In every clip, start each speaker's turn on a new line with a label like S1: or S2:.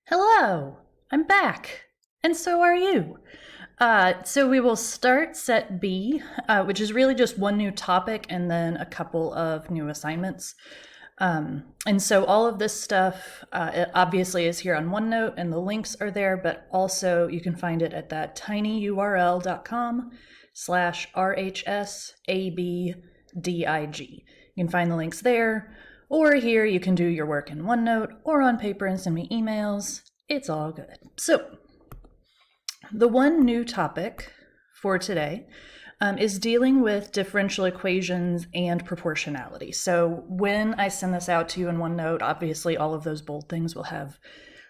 S1: Hello, I'm back, and so are you. So we will start set B, which is really just one new topic and then a couple of new assignments. And so all of this stuff it obviously is here on OneNote and the links are there, but also you can find it at that tinyurl.com/RHSABDIG. You can find the links there, or here you can do your work in OneNote or on paper and send me emails. It's all good. So the one new topic for today is dealing with differential equations and proportionality. So when I send this out to you in OneNote, obviously all of those bold things will have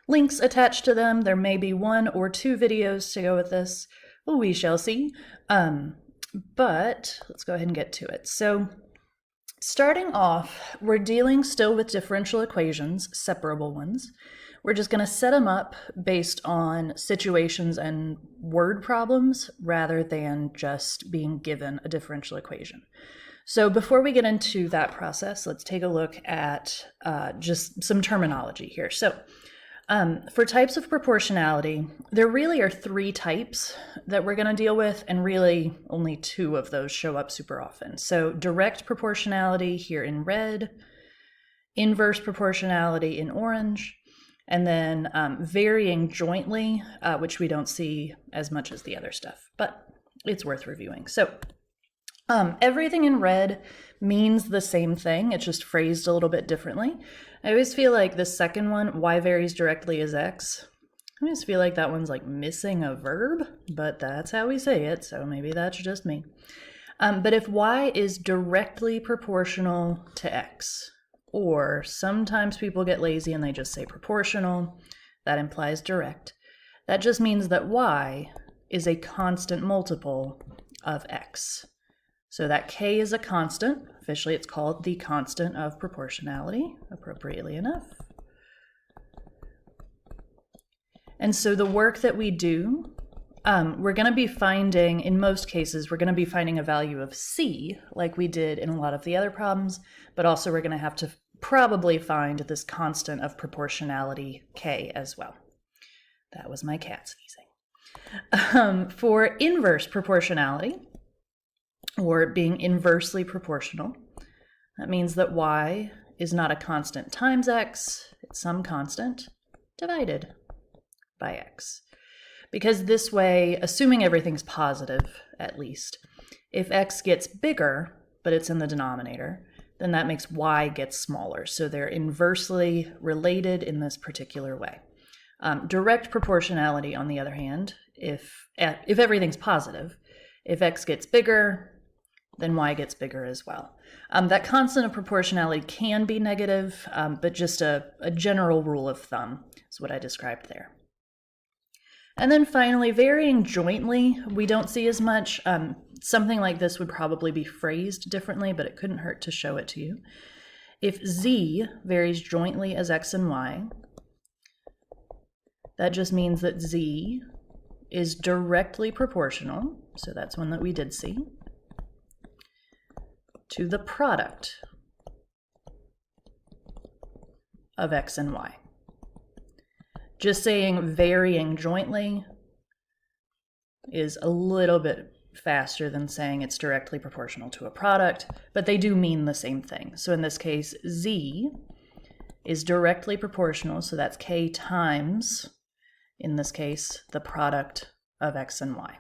S1: links attached to them. There may be one or two videos to go with this. Well, we shall see. But let's go ahead and get to it. So starting off, we're dealing still with differential equations, separable ones. We're just going to set them up based on situations and word problems rather than just being given a differential equation. So before we get into that process, let's take a look at just some terminology here. So for types of proportionality, there really are three types that we're going to deal with, and really only two of those show up super often. So direct proportionality here in red, inverse proportionality in orange, and then varying jointly, which we don't see as much as the other stuff, but it's worth reviewing. So everything in red means the same thing. It's just phrased a little bit differently. I always feel like the second one, y varies directly as x, I always feel like that one's like missing a verb, but that's how we say it, so maybe that's just me. But if y is directly proportional to x, or sometimes people get lazy and they just say proportional, that implies direct. That just means that y is a constant multiple of x. So that k is a constant. Officially, it's called the constant of proportionality, appropriately enough. And so the work that we do, we're going to be finding, in most cases, we're going to be finding a value of c, like we did in a lot of the other problems, but also we're going to have to probably find this constant of proportionality k as well. That was my cat sneezing. For inverse proportionality, or being inversely proportional, that means that y is not a constant times x, it's some constant divided by x. Because this way, assuming everything's positive, at least, if x gets bigger, but it's in the denominator, then that makes y get smaller. So they're inversely related in this particular way. Direct proportionality, on the other hand, if everything's positive, if x gets bigger, then y gets bigger as well. That constant of proportionality can be negative, but just a general rule of thumb is what I described there. And then finally, varying jointly, we don't see as much. Something like this would probably be phrased differently, but it couldn't hurt to show it to you. If z varies jointly as x and y, that just means that z is directly proportional, so that's one that we did see, to the product of x and y. Just saying varying jointly is a little bit faster than saying it's directly proportional to a product, but they do mean the same thing. So in this case, z is directly proportional, so that's k times, in this case, the product of x and y.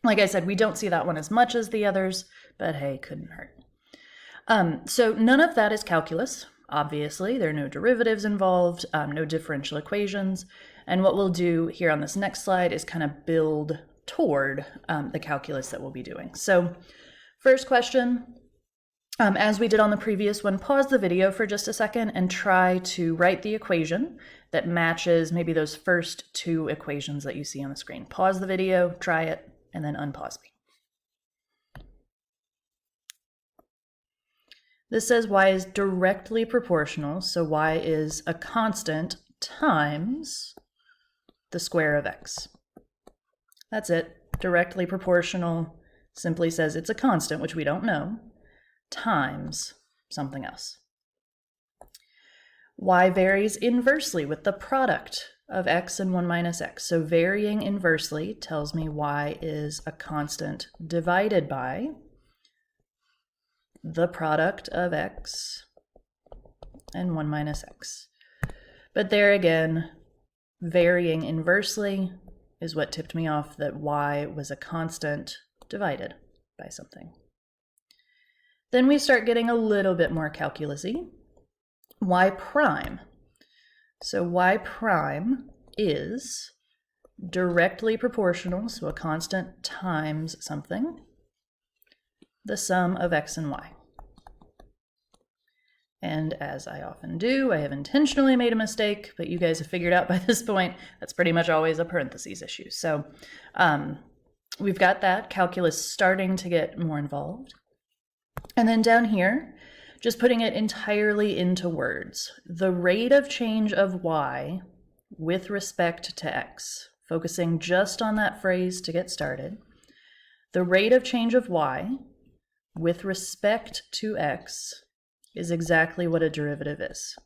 S1: Like I said, we don't see that one as much as the others, but hey, couldn't hurt. So none of that is calculus. Obviously, there are no derivatives involved, no differential equations, and what we'll do here on this next slide is kind of build toward the calculus that we'll be doing. So first question, as we did on the previous one, pause the video for just a second and try to write the equation that matches maybe those first two equations that you see on the screen. Pause the video, try it, and then unpause me. This says y is directly proportional, so y is a constant times the square of x. That's it. Directly proportional simply says it's a constant, which we don't know, times something else. Y varies inversely with the product of x and 1 minus x. So varying inversely tells me y is a constant divided by the product of x and 1 minus x. But there again, varying inversely is what tipped me off that y was a constant divided by something. Then we start getting a little bit more calculus-y. Y prime. So y prime is directly proportional, so a constant times something, the sum of x and y. And as I often do, I have intentionally made a mistake, but you guys have figured out by this point, that's pretty much always a parentheses issue. So we've got that calculus starting to get more involved. And then down here, just putting it entirely into words, the rate of change of y with respect to x, focusing just on that phrase to get started. The rate of change of y with respect to x is exactly what a derivative is.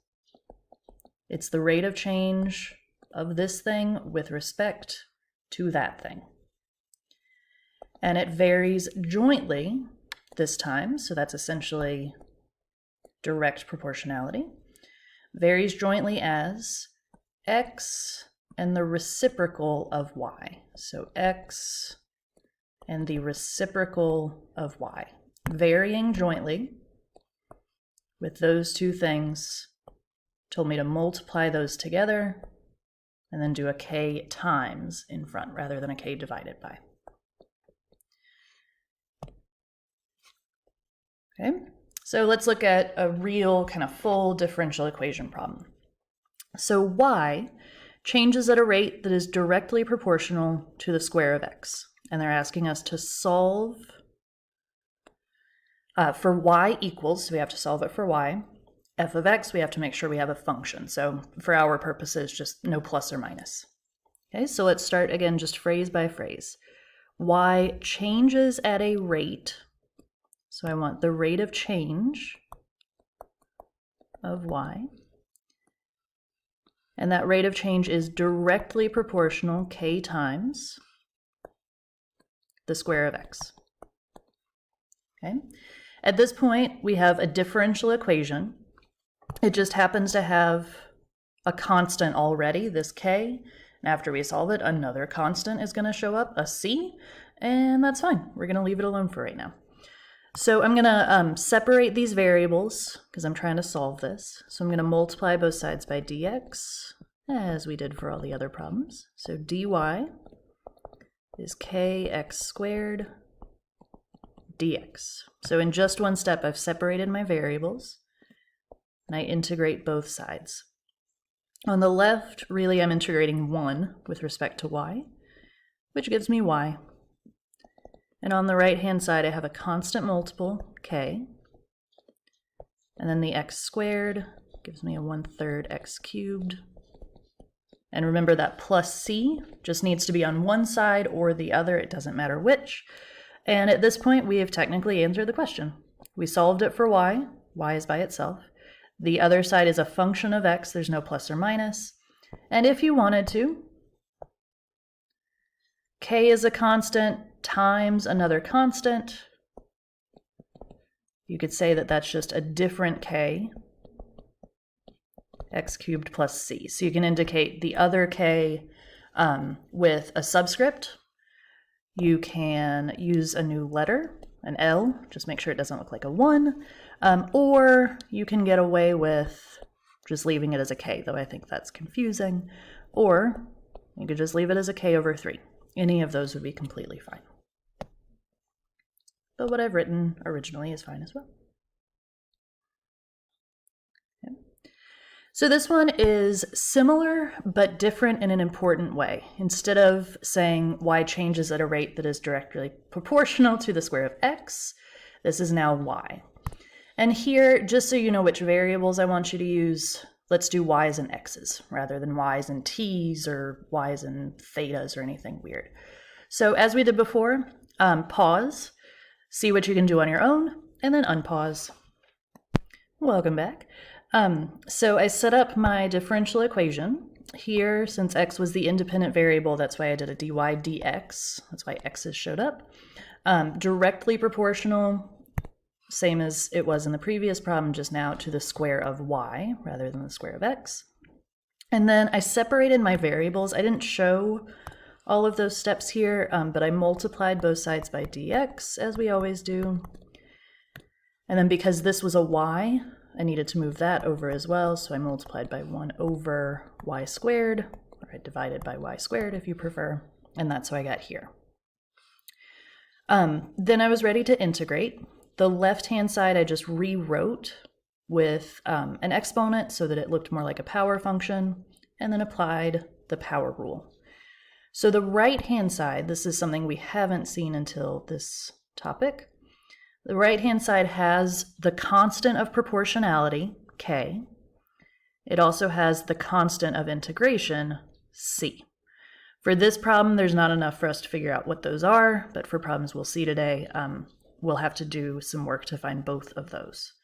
S1: It's the rate of change of this thing with respect to that thing. And it varies jointly this time, so that's essentially direct proportionality, varies jointly as x and the reciprocal of y. So x and the reciprocal of y, varying jointly with those two things, told me to multiply those together and then do a k times in front rather than a k divided by. Okay. So let's look at a real kind of full differential equation problem. So y changes at a rate that is directly proportional to the square of x. And they're asking us to solve for y equals, so we have to solve it for y. F of x, we have to make sure we have a function. So for our purposes, just no plus or minus. Okay, so let's start again just phrase by phrase. Y changes at a rate. So I want the rate of change of y. And that rate of change is directly proportional, k times the square of x. Okay. At this point, we have a differential equation. It just happens to have a constant already, this k. And after we solve it, another constant is going to show up, a c, and that's fine. We're going to leave it alone for right now. So I'm going to separate these variables because I'm trying to solve this. So I'm going to multiply both sides by dx, as we did for all the other problems. So dy is kx squared dx. So in just one step, I've separated my variables, and I integrate both sides. On the left, really I'm integrating 1 with respect to y, which gives me y. And on the right-hand side, I have a constant multiple, k, and then the x squared gives me a 1/3 x cubed. And remember that plus c just needs to be on one side or the other, it doesn't matter which. And at this point, we have technically answered the question. We solved it for y is by itself. The other side is a function of x, there's no plus or minus. And if you wanted to, k is a constant times another constant. You could say that that's just a different k, x cubed plus c. So you can indicate the other k with a subscript. You can use a new letter, an L, just make sure it doesn't look like a 1, or you can get away with just leaving it as a k, though I think that's confusing, or you could just leave it as a k over 3. Any of those would be completely fine. But what I've written originally is fine as well. Okay. So this one is similar but different in an important way. Instead of saying y changes at a rate that is directly proportional to the square of x, this is now y. And here, just so you know which variables I want you to use, let's do y's and x's rather than y's and t's or y's and thetas or anything weird. So as we did before, pause, see what you can do on your own, and then unpause. Welcome back. So I set up my differential equation. Here, since x was the independent variable, that's why I did a dy dx. That's why x's showed up. Directly proportional, same as it was in the previous problem just now, to the square of y rather than the square of x. And then I separated my variables. I didn't show all of those steps here, but I multiplied both sides by dx, as we always do. And then because this was a y, I needed to move that over as well, so I multiplied by 1 over y squared, or I divided by y squared if you prefer, and that's how I got here. Then I was ready to integrate. The left-hand side I just rewrote with an exponent so that it looked more like a power function, and then applied the power rule. So the right-hand side, this is something we haven't seen until this topic. The right-hand side has the constant of proportionality, k. It also has the constant of integration, c. For this problem, there's not enough for us to figure out what those are, but for problems we'll see today, we'll have to do some work to find both of those.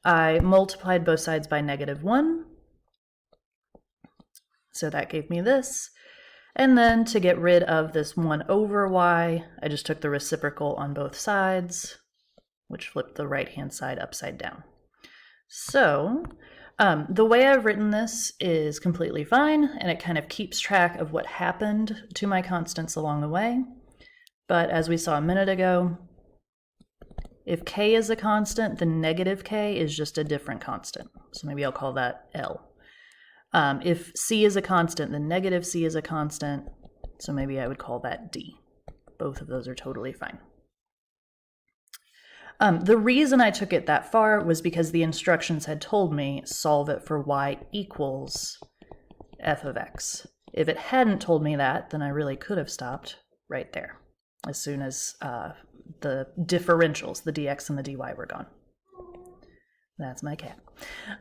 S1: I multiplied both sides by -1, so that gave me this. And then to get rid of this 1 over y, I just took the reciprocal on both sides, which flipped the right-hand side upside down. So the way I've written this is completely fine, and it kind of keeps track of what happened to my constants along the way. But as we saw a minute ago, if k is a constant, the negative k is just a different constant. So maybe I'll call that L. If c is a constant, then negative c is a constant. So maybe I would call that D. Both of those are totally fine. The reason I took it that far was because the instructions had told me solve it for y equals f of x. If it hadn't told me that, then I really could have stopped right there as soon as the differentials, the dx and the dy, were gone. That's my cat.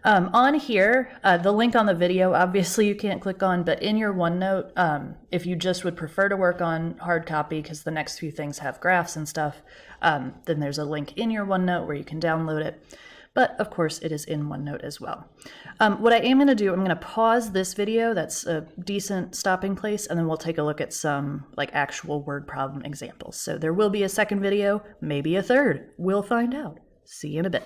S1: On here, the link on the video, obviously you can't click on, but in your OneNote, if you just would prefer to work on hard copy because the next few things have graphs and stuff, then there's a link in your OneNote where you can download it. But of course it is in OneNote as well. What I am going to do, I'm going to pause this video. That's a decent stopping place, and then we'll take a look at some like actual word problem examples. So there will be a second video, maybe a third. We'll find out. See you in a bit.